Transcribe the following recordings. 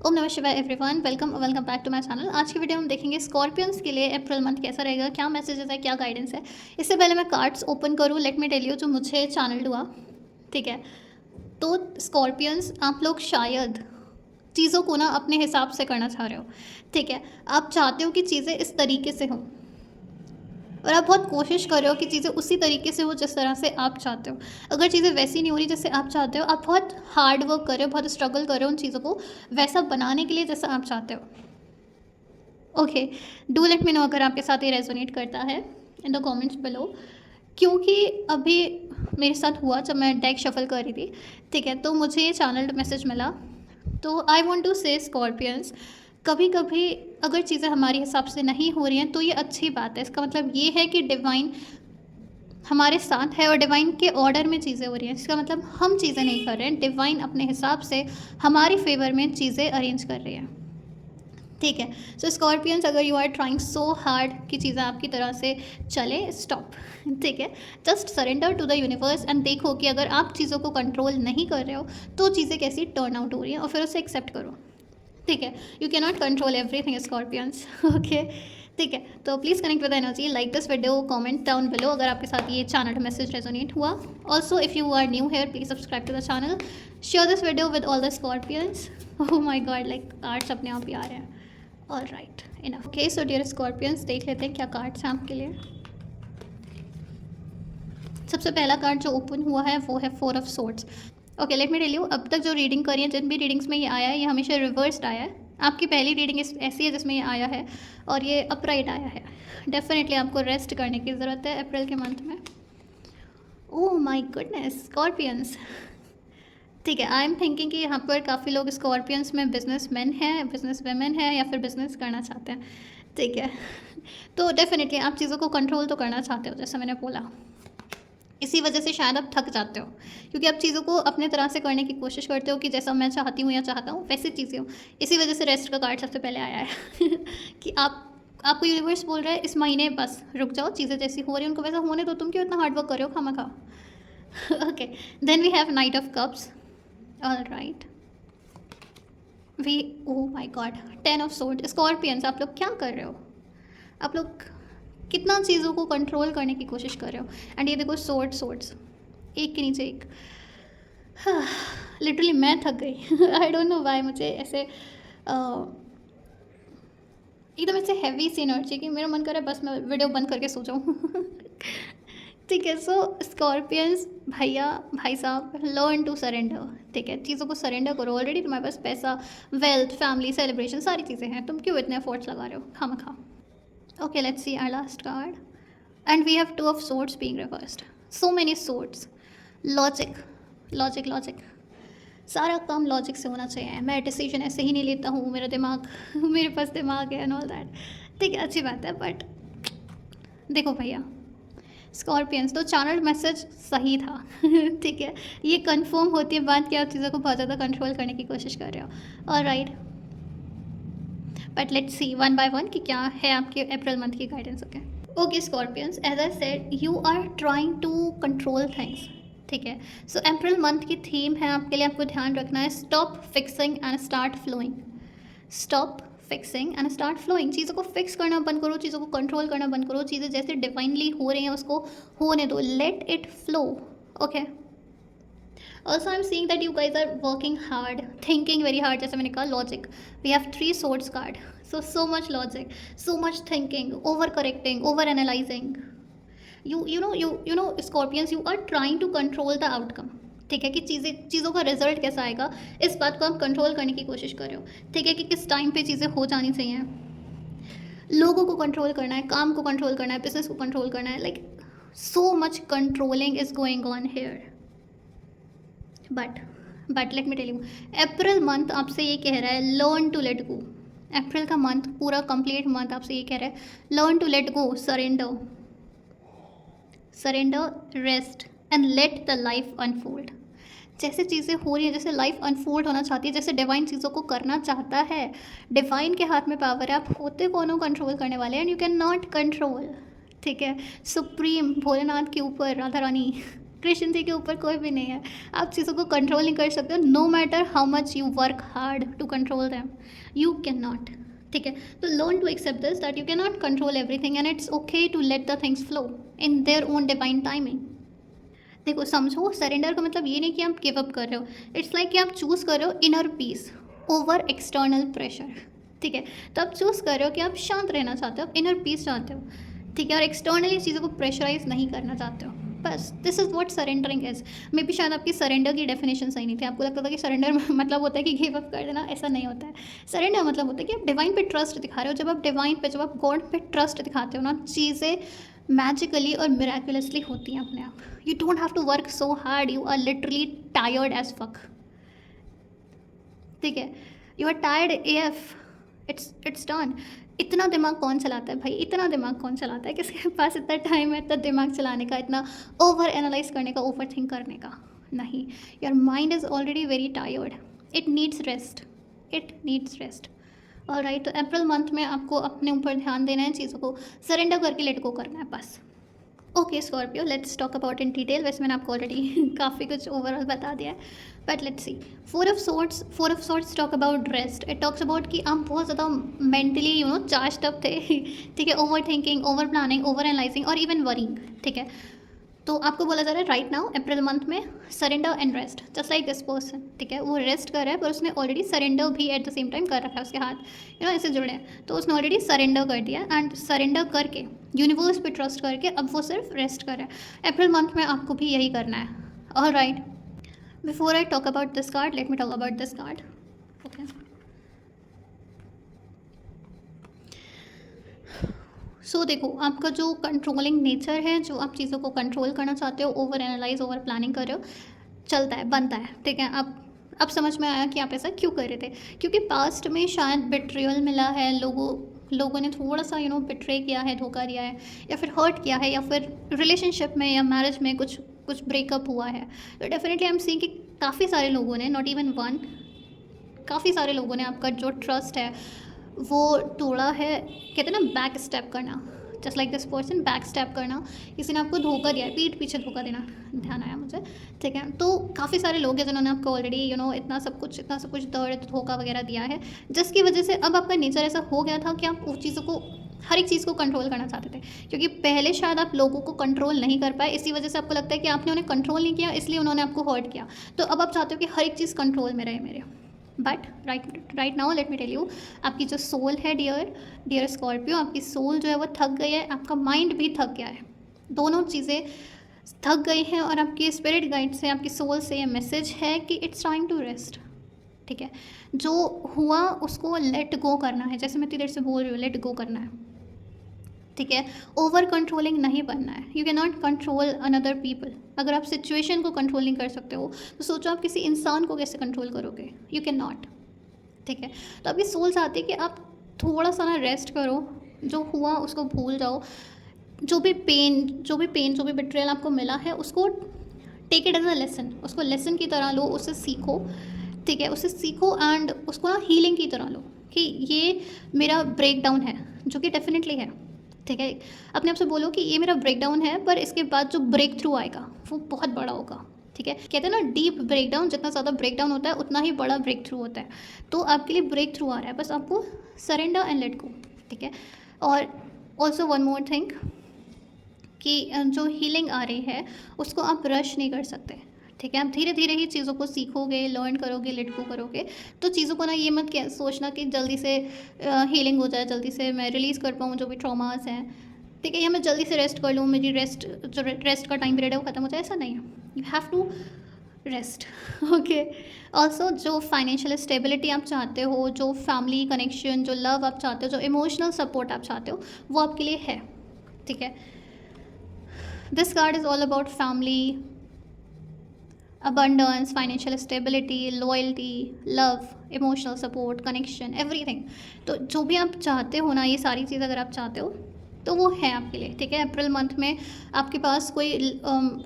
ओम नमः शिवाय everyone, welcome back to my channel. आज की वीडियो हम देखेंगे स्कॉर्पियंस के लिए अप्रैल मंथ कैसा रहेगा, क्या मैसेजेस है, क्या गाइडेंस है। इससे पहले मैं कार्ड्स ओपन करूँ, लेट मी टेल यू जो मुझे चैनल हुआ। ठीक है, तो स्कॉर्पियंस आप लोग शायद चीज़ों को ना अपने हिसाब से करना चाह रहे हो। ठीक है, आप चाहते हो कि चीज़ें इस तरीके से हों और आप बहुत कोशिश कर रहे हो कि चीज़ें उसी तरीके से हो जिस तरह से आप चाहते हो। अगर चीज़ें वैसी नहीं हो रही जैसे आप चाहते हो, आप बहुत हार्ड वर्क कर रहे हो, बहुत स्ट्रगल कर रहे हो उन चीज़ों को वैसा बनाने के लिए जैसा आप चाहते हो। Okay, do let me know अगर आपके साथ ये रेजोनेट करता है इन द कमेंट्स बिलो। क्योंकि अभी मेरे साथ हुआ जब मैं डेक शफल कर रही थी। ठीक है, तो मुझे ये चैनल मैसेज मिला। तो आई वॉन्ट टू से स्कॉर्पियंस, कभी कभी अगर चीज़ें हमारे हिसाब से नहीं हो रही हैं तो ये अच्छी बात है। इसका मतलब ये है कि डिवाइन हमारे साथ है और डिवाइन के ऑर्डर में चीज़ें हो रही हैं। इसका मतलब हम चीज़ें नहीं कर रहे हैं, डिवाइन अपने हिसाब से हमारी फेवर में चीज़ें अरेंज कर रही हैं। ठीक है, सो स्कॉर्पियंस अगर you are trying so hard कि चीज़ें आपकी तरह से चले, स्टॉप। ठीक है, just surrender to the universe and देखो कि अगर आप चीज़ों को कंट्रोल नहीं कर रहे हो तो चीज़ें कैसी टर्न आउट हो रही हैं और फिर उसे एक्सेप्ट करो। ठीक है, you can not control everything Scorpions. Okay, ठीक है, तो please connect with energy, like this video, comment down below अगर आपके साथ ये चैनल मैसेज रेजोनेट हुआ। Also if you are new here please subscribe to the channel, share this video with all the Scorpions. Oh my god, like cards अपने आप ही आ रहे हैं। All right, enough. Okay, so dear Scorpions, देख लेते हैं क्या कार्ड्स हैं आपके लिए। सबसे पहला कार्ड जो ओपन हुआ है वो है 4 of swords. Okay, let me tell you, अब तक जो रीडिंग करी है, जिन भी रीडिंग्स में ये आया है, ये हमेशा रिवर्स्ड आया है। आपकी पहली रीडिंग ऐसी है जिसमें ये आया है और ये अपराइट आया है। डेफिनेटली आपको रेस्ट करने की ज़रूरत है अप्रैल के मंथ में। ओह माय गुडनेस स्कॉर्पियंस, ठीक है, आई एम थिंकिंग कि यहाँ पर काफ़ी लोग स्कॉर्पियंस में बिजनेस मैन हैं, बिजनेस वेमेन हैं या फिर बिजनेस करना चाहते हैं। ठीक है, तो डेफिनेटली आप चीज़ों को कंट्रोल तो करना चाहते हो, जैसा मैंने बोला। इसी वजह से शायद आप थक जाते हो, क्योंकि आप चीज़ों को अपने तरह से करने की कोशिश करते हो कि जैसा मैं चाहती हूँ या चाहता हूँ वैसी चीज़ें हो। इसी वजह से रेस्ट का कार्ड सबसे पहले आया है। कि आपको यूनिवर्स बोल रहा है इस महीने बस रुक जाओ, चीज़ें जैसी हो रही हैं उनको वैसा होने दो, तुम क्यों इतना हार्ड वर्क कर रहे हो खामा खा। Okay, then we have knight of cups. All right, we, oh my god, 10 of sword. Scorpions, आप लोग क्या कर रहे हो? आप लोग कितना चीज़ों को कंट्रोल करने की कोशिश कर रहे हो। एंड ये देखो, सोर्ड्स एक के नीचे एक। लिटरली मैं थक गई। आई डोंट नो वाई, मुझे ऐसे एकदम ऐसे हैवी सी एनर्जी कि मेरा मन कर रहा है बस मैं वीडियो बंद करके सो जाऊँ। ठीक है, सो स्कॉर्पियंस भैया भाई साहब, लर्न टू सरेंडर। ठीक है, चीज़ों को सरेंडर करो। ऑलरेडी तुम्हारे पास पैसा, वेल्थ, फैमिली, सेलिब्रेशन, सारी चीज़ें हैं, तुम क्यों इतने एफर्ट्स लगा रहे हो खामखा। Okay, let's see our last card. And we have 2 of swords being reversed. So many swords. Logic. Logic. सारा काम लॉजिक से होना चाहिए। मैं डिसीजन ऐसे ही नहीं लेता हूँ, मेरा दिमाग मेरे पास दिमाग है एंड ऑल दैट। ठीक है, अच्छी बात है, बट देखो भैया स्कॉर्पियंस, तो चैनल मैसेज सही था। ठीक है, ये कंफर्म होती है बात कि आप चीज़ों को बहुत ज़्यादा कंट्रोल करने की कोशिश कर रहे हो। और right, but let's see one by one कि क्या है आपके अप्रैल मंथ की guidance. Okay Scorpions, as I said you are trying to control things. ठीक है, सो अप्रैल मंथ की थीम है आपके लिए, आपको ध्यान रखना है stop fixing and start flowing. Stop fixing and start flowing. चीज़ों को फिक्स करना बंद करो, चीज़ों को कंट्रोल करना बंद करो। चीज़ें जैसे डिवाइनली हो रही हैं उसको होने दो, let it flow. Okay, also I'm seeing that you guys are working hard, thinking very hard, जैसे मैंने कहा logic. we have 3 swords card, so much logic, so much thinking, over correcting, over analyzing. You know Scorpions, you are trying to control the outcome। ठीक है, कि चीज़ों का result कैसा आएगा इस बात को आप कंट्रोल करने की कोशिश कर रहे हो। ठीक है, कि किस टाइम पे चीज़ें हो जानी चाहिए, लोगों को कंट्रोल करना है, काम को कंट्रोल करना है, बिजनेस को कंट्रोल करना है। Like so much controlling is going on here. But let me tell you, April month आपसे ये कह रहा है learn to let go. April का मंथ, पूरा कंप्लीट मंथ आपसे ये कह रहा है learn to let go, surrender, rest and let the life unfold. जैसे चीज़ें हो रही हैं, जैसे लाइफ अनफोल्ड होना चाहती है, जैसे डिवाइन चीज़ों को करना चाहता है, डिवाइन के हाथ में पावर है। आप होते कौन हो कंट्रोल करने वाले, and you can not control. ठीक है, सुप्रीम भोलेनाथ के ऊपर राधा रानी कृष्ण जी के ऊपर कोई भी नहीं है। आप चीज़ों को कंट्रोल नहीं कर सकते हो, no matter how much you work hard to control them, you can not. ठीक है, तो learn to accept this that you can not control everything and it's okay to let the things flow in their own divine timing. देखो समझो, surrender का मतलब ये नहीं कि आप गिव अप कर रहे हो, इट्स लाइक कि आप चूज़ कर रहे हो inner peace over external pressure. ठीक है, तो आप चूज़ कर रहे हो कि आप शांत रहना चाहते हो, आप इनर पीस चाहते हो। ठीक है, और एक्सटर्नली चीज़ों को प्रेशराइज नहीं करना चाहते हो। बस this is what surrendering is. May be शायद आपकी सरेंडर की डेफिनेशन सही नहीं थी, आपको लगता था कि सरेंडर मतलब होता है कि गिव अप कर देना, ऐसा नहीं होता है। सरेंडर मतलब होता है कि आप डिवाइन पे ट्रस्ट दिखा रहे हो। जब आप डिवाइन पे, जब आप गॉड पे ट्रस्ट दिखाते हो ना, चीज़ें मैजिकली और मिराकुलसली होती हैं अपने आप। You don't have to work so hard, you are literally tired as fuck. ठीक है, you are tired A F, it's done. इतना दिमाग कौन चलाता है भाई, इतना दिमाग कौन चलाता है? किसके पास इतना टाइम है इतना दिमाग चलाने का, इतना ओवर एनालाइज करने का, ओवर थिंक करने का? नहीं, your mind is already very tired, it needs rest, it needs rest. और राइट, तो अप्रैल मंथ में आपको अपने ऊपर ध्यान देना है, चीज़ों को सरेंडर करके लेट गो करना है बस। Okay Scorpio, let's talk about in detail. वैसे मैंने आपको ऑलरेडी काफ़ी कुछ ओवरऑल बता दिया है, but let's see. Four of swords talk about rest. It talks about कि आप बहुत ज़्यादा मेंटली चार्ज्ड अप थे। ठीक है, over thinking, over planning, over analysing और इवन वरिंग। ठीक है, तो आपको बोला जा रहा है राइट नाउ अप्रैल मंथ में surrender and rest, just like this person. ठीक है, वो रेस्ट कर रहा है पर उसने ऑलरेडी सरेंडर भी एट द सेम टाइम कर रखा है, उसके हाथ ऐसे जुड़े हैं, तो उसने ऑलरेडी सरेंडर कर दिया एंड सरेंडर करके यूनिवर्स पे ट्रस्ट करके अब वो सिर्फ रेस्ट कर रहा है। अप्रैल मंथ में आपको भी यही करना है। All right, before I talk about this card, let me talk about this card. Okay, so देखो, आपका जो कंट्रोलिंग नेचर है, जो आप चीज़ों को कंट्रोल करना चाहते हो, ओवर एनालाइज, ओवर प्लानिंग कर रहे हो, चलता है, बनता है। ठीक है, अब समझ में आया कि आप ऐसा क्यों कर रहे थे, क्योंकि पास्ट में शायद बिट्रियल मिला है, लोगों ने थोड़ा सा बिट्रे किया है, धोखा दिया है, या फिर हर्ट किया है, या फिर रिलेशनशिप में या मैरिज में कुछ कुछ ब्रेकअप हुआ है। तो डेफिनेटली आई एम सीइंग कि काफ़ी सारे लोगों ने, नॉट इवन वन, काफ़ी सारे लोगों ने आपका जो ट्रस्ट है वो तोड़ा है। कहते हैं ना बैक स्टेप करना, just like this person, back step करना, किसी ने आपको धोखा दिया है, पीठ पीछे धोखा देना, ध्यान आया मुझे। ठीक है, तो काफ़ी सारे लोग हैं जिन्होंने आपको ऑलरेडी इतना सब कुछ दर्द, धोखा वगैरह दिया है, जिसकी वजह से अब आपका नेचर ऐसा हो गया था कि आप उस चीज़ों को, हर एक चीज़ को कंट्रोल करना चाहते थे, क्योंकि पहले शायद आप लोगों को कंट्रोल नहीं कर पाए, इसी वजह से आपको लगता है कि आपने उन्हें कंट्रोल नहीं किया, इसलिए उन्होंने आपको हर्ट किया। तो अब आप चाहते हो कि हर एक चीज़ कंट्रोल में रहे मेरे। But right now let me tell you, आपकी जो सोल है डियर स्कॉर्पियो, आपकी सोल जो है वो थक गई है, आपका माइंड भी थक गया है, दोनों चीज़ें थक गई हैं। और आपकी स्पिरिट गाइड से, आपकी सोल से ये मैसेज है कि इट्स टाइम टू रेस्ट। ठीक है, जो हुआ उसको लेट गो करना है, जैसे मैं इतनी देर से बोल रही हूँ, लेट गो करना है। ठीक है, ओवर कंट्रोलिंग नहीं बनना है। You can not control another people. अगर आप सिचुएशन को कंट्रोल नहीं कर सकते हो, तो सोचो आप किसी इंसान को कैसे कंट्रोल करोगे? You can not. ठीक है, तो आपकी सोल चाहती है कि आप थोड़ा सा ना रेस्ट करो, जो हुआ उसको भूल जाओ, जो भी पेन, जो भी बिट्रेयल आपको मिला है, उसको take it as a lesson, उसको लेसन की तरह लो, उससे सीखो। ठीक है, उससे सीखो एंड उसको ना हीलिंग की तरह लो, कि ये मेरा ब्रेक डाउन है, जो कि डेफिनेटली है। ठीक है, अपने आप से बोलो कि ये मेरा ब्रेक डाउन है, पर इसके बाद जो ब्रेक थ्रू आएगा वो बहुत बड़ा होगा। ठीक है, कहते हैं ना डीप ब्रेक डाउन, जितना ज़्यादा ब्रेक डाउन होता है उतना ही बड़ा ब्रेक थ्रू होता है। तो आपके लिए ब्रेक थ्रू आ रहा है, बस आपको सरेंडर एंड लेट गो। ठीक है, और ऑल्सो वन मोर थिंग, कि जो हीलिंग आ रही है उसको आप रश नहीं कर सकते। ठीक है, आप धीरे धीरे ही चीज़ों को सीखोगे, लर्न करोगे, लेट गो करोगे। तो चीज़ों को ना ये मत सोचना कि जल्दी से हीलिंग हो जाए, जल्दी से मैं रिलीज़ कर पाऊँ जो भी ट्रॉमास हैं। ठीक है, या मैं जल्दी से रेस्ट कर लूँ, मेरी रेस्ट का टाइम पीरियड है वो ख़त्म हो जाए, ऐसा नहीं है। You have to rest. Okay, also जो फाइनेंशियल स्टेबिलिटी आप चाहते हो, जो फैमिली कनेक्शन, जो लव आप चाहते हो, जो इमोशनल सपोर्ट आप चाहते हो, वो आपके लिए है। ठीक है, this card is all about family, abundance, financial stability, loyalty, love, emotional support, connection, everything। तो जो भी आप चाहते हो ना, ये सारी चीज़ अगर आप चाहते हो तो वो है आपके लिए। ठीक है, अप्रैल मंथ में आपके पास कोई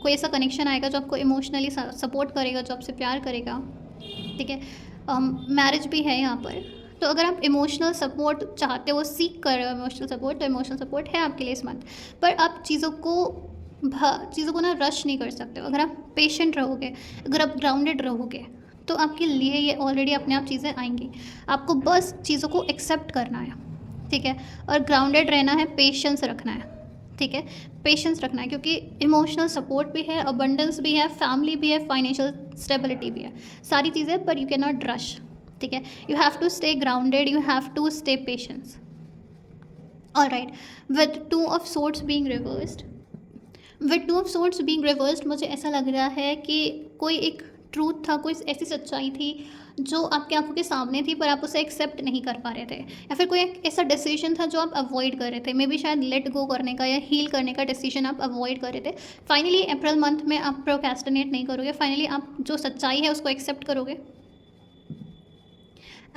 ऐसा कनेक्शन आएगा जो आपको इमोशनली सपोर्ट करेगा, जो आपसे प्यार करेगा। ठीक है, मैरिज भी है यहाँ पर। तो अगर आप इमोशनल सपोर्ट चाहते हो, सीख कर रहे हो इमोशनल सपोर्ट, तो इमोशनल सपोर्ट है आपके लिए इस मंथ। पर आप चीज़ों को चीज़ों को ना रश नहीं कर सकते हो। अगर आप पेशेंट रहोगे, अगर आप ग्राउंडेड रहोगे, तो आपके लिए ये ऑलरेडी अपने आप चीज़ें आएंगी। आपको बस चीज़ों को एक्सेप्ट करना है, ठीक है। और ग्राउंडेड रहना है, पेशेंस रखना है, ठीक है। पेशेंस रखना है क्योंकि इमोशनल सपोर्ट भी है, अबंडेंस भी है, फैमिली भी है, फाइनेंशियल स्टेबिलिटी भी है, सारी चीज़ें, पर यू कैन नॉट रश, ठीक है। You have to stay grounded, you have to stay patience. All right, with two of swords being reversed, with two of swords being reversed मुझे ऐसा लग रहा है कि कोई एक ट्रूथ था, कोई ऐसी सच्चाई थी जो आपकी आंखों के सामने थी पर आप उसे एक्सेप्ट नहीं कर पा रहे थे, या फिर कोई एक ऐसा डिसीजन था जो आप अवॉइड कर रहे थे, मे बी शायद लेट गो करने का या हील करने का डिसीजन आप अवॉइड कर रहे थे। फाइनली अप्रैल मंथ में आप प्रोक्रेस्टिनेट नहीं करोगे, फाइनली आप जो सच्चाई है उसको एक्सेप्ट करोगे,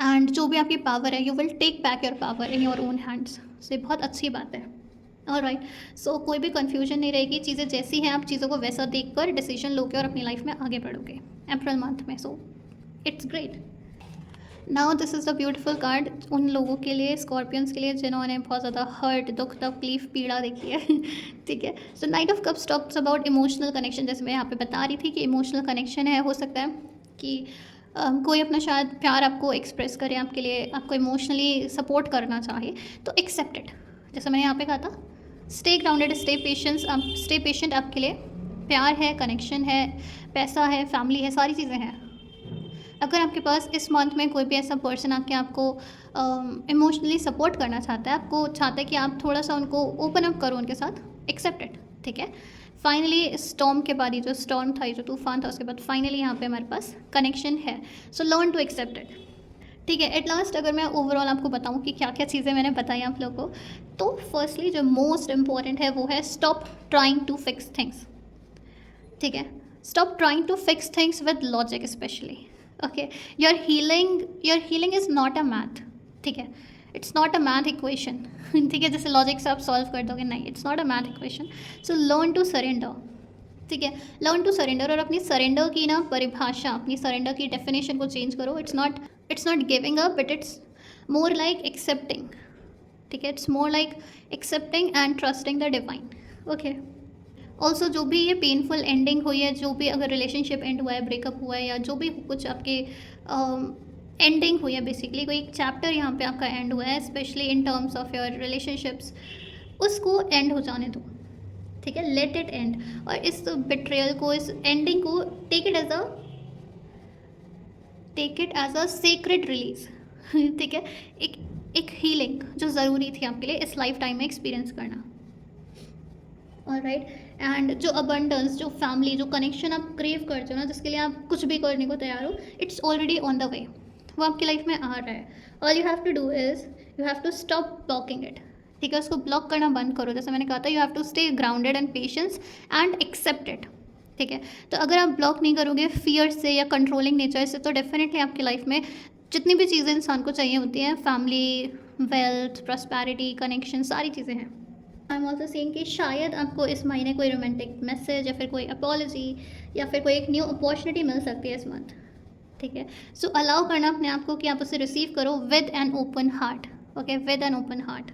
एंड जो भी आपकी पावर है, you will take back your power in your own hands. So ये बहुत अच्छी बात है। ऑल राइट, सो कोई भी कन्फ्यूजन नहीं रहेगी, चीज़ें जैसी हैं आप चीज़ों को वैसा देख कर डिसीजन लोगे और अपनी लाइफ में आगे बढ़ोगे अप्रैल मंथ में। So it's great. Now this is the beautiful card उन लोगों के लिए, स्कॉर्पियंस के लिए, जिन्होंने बहुत ज़्यादा हर्ट, दुख, तकलीफ, पीड़ा देखी है ठीक है। So knight of cups talks about emotional connection, जैसे मैं यहाँ पे बता रही थी कि इमोशनल कनेक्शन है, हो सकता है कि कोई अपना शायद प्यार आपको एक्सप्रेस करे, आपके लिए आपको इमोशनली सपोर्ट करना चाहे, तो एक्सेप्ट इट। जैसे मैंने यहाँ पे कहा था, स्टे ग्राउंडेड, स्टे पेशेंस, आप स्टे पेशेंट, आपके लिए प्यार है, कनेक्शन है, पैसा है, फैमिली है, सारी चीज़ें हैं। अगर आपके पास इस मंथ में कोई भी ऐसा पर्सन आके आपको इमोशनली सपोर्ट करना चाहता है, आपको चाहता है कि आप थोड़ा सा उनको ओपन अप करो उनके साथ, एक्सेप्ट इट, ठीक है। फाइनली स्टॉर्म के बाद, ये जो स्टॉर्म था, ये जो तूफान था, उसके बाद फाइनली यहाँ पे हमारे पास कनेक्शन है। So learn to accept it, ठीक है। एट लास्ट अगर मैं ओवरऑल आपको बताऊँ कि क्या क्या चीज़ें मैंने बताई आप लोगों को, तो फर्स्टली जो मोस्ट इम्पॉर्टेंट है वो है stop trying to fix things, ठीक है। Stop trying to fix things with logic specially, okay. Your healing is not a math, ठीक है। It's not a math equation ठीक है, जैसे लॉजिक से आप सॉल्व कर दोगे, नहीं, it's not a math equation. So learn to surrender, ठीक है। लर्न टू सरेंडर, और अपनी सरेंडर की ना परिभाषा, अपनी सरेंडर की डेफिनेशन को चेंज करो। It's not giving up, but it's more like accepting, ठीक है। It's more like accepting and trusting the divine, okay. Also जो भी ये पेनफुल एंडिंग हुई है, जो भी अगर रिलेशनशिप एंड हुआ है, ब्रेकअप हुआ है, या जो भी कुछ आपके एंडिंग हुई है, बेसिकली कोई एक चैप्टर यहाँ पे आपका एंड हुआ है, specially in terms of your relationships, उसको एंड हो जाने दो, ठीक है। लेट इट एंड, और इस बिट्रेयल को, इस एंडिंग को take it as a sacred release ठीक है। एक हीलिंग जो ज़रूरी थी आपके लिए इस लाइफ टाइम में एक्सपीरियंस करना। ऑल राइट, एंड जो अबंडेंस, जो फैमिली, जो कनेक्शन आप क्रेव करते हो ना, जिसके लिए आप कुछ भी करने को तैयार हो, it's already on the way, वो आपकी लाइफ में आ रहा है। All you have to do is you have to stop blocking it, ठीक है। उसको ब्लॉक करना बंद करो। जैसे मैंने कहा था, you have to stay grounded and patience and accept it, ठीक है। तो अगर आप ब्लॉक नहीं करोगे फियर से या कंट्रोलिंग नेचर से, तो डेफिनेटली आपकी लाइफ में जितनी भी चीज़ें इंसान को चाहिए होती हैं, फैमिली, वेल्थ, प्रॉस्पेरिटी, कनेक्शन, सारी चीज़ें हैं। आई एम ऑल्सो सेइंग कि शायद आपको इस महीने कोई रोमांटिक मैसेज या फिर कोई अपॉलॉजी या फिर कोई एक न्यू अपॉर्चुनिटी मिल सकती है इस मंथ, ठीक है। सो अलाउ करना अपने आप को कि आप उसे रिसीव करो with an open heart, okay, with an open heart,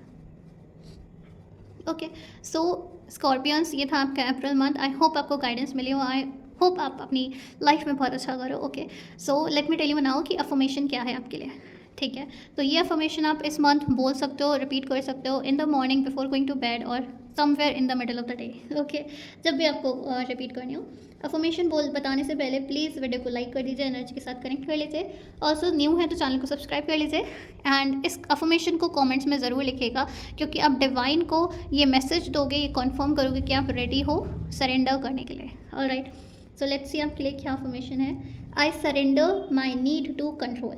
okay. So Scorpions, ये था आपका अप्रैल मंथ। आई होप आपको गाइडेंस मिली हो, आई होप आप अपनी लाइफ में बहुत अच्छा करो, okay. So let me tell you now कि अफर्मेशन क्या है आपके लिए, ठीक है। तो ये अफर्मेशन आप इस मंथ बोल सकते हो, रिपीट कर सकते हो in the morning before going to bed, और somewhere in the middle of the day, okay, जब भी आपको रिपीट करनी हो। अफर्मेशन बताने से पहले प्लीज़ वीडियो को लाइक कर दीजिए, एनर्जी के साथ कनेक्ट कर लीजिए। ऑल्सो न्यू है तो चैनल को सब्सक्राइब कर लीजिए, एंड इस अफर्मेशन को कमेंट्स में ज़रूर लिखिएगा, क्योंकि आप डिवाइन को ये मैसेज दोगे, ये कन्फर्म करोगे कि आप रेडी हो सरेंडर करने के लिए। All right, so let's see आपके लिए क्या अफर्मेशन है। I surrender my need to control,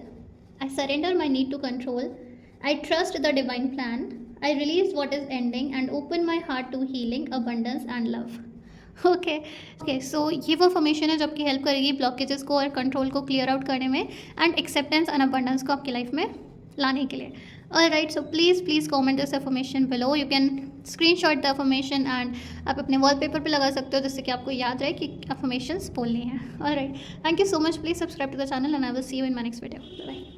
I surrender my need to control. I trust the divine plan. I release what is ending and open my heart to healing, abundance and love. Okay, so ये वो formation है जो आपकी help करेगी blockages को और control को clear out करने में, एंड एक्सेप्टेंस एंड अबंडेंस को आपकी लाइफ में लाने के लिए। All right, so please comment this affirmation below. You can screenshot the affirmation and आप अपने वॉलपेपर पे लगा सकते हो, जिससे कि आपको याद रहे कि अफर्मेशंस बोलनी है। All right, thank you so much. Please subscribe to the channel and I will see you in my next video. Bye.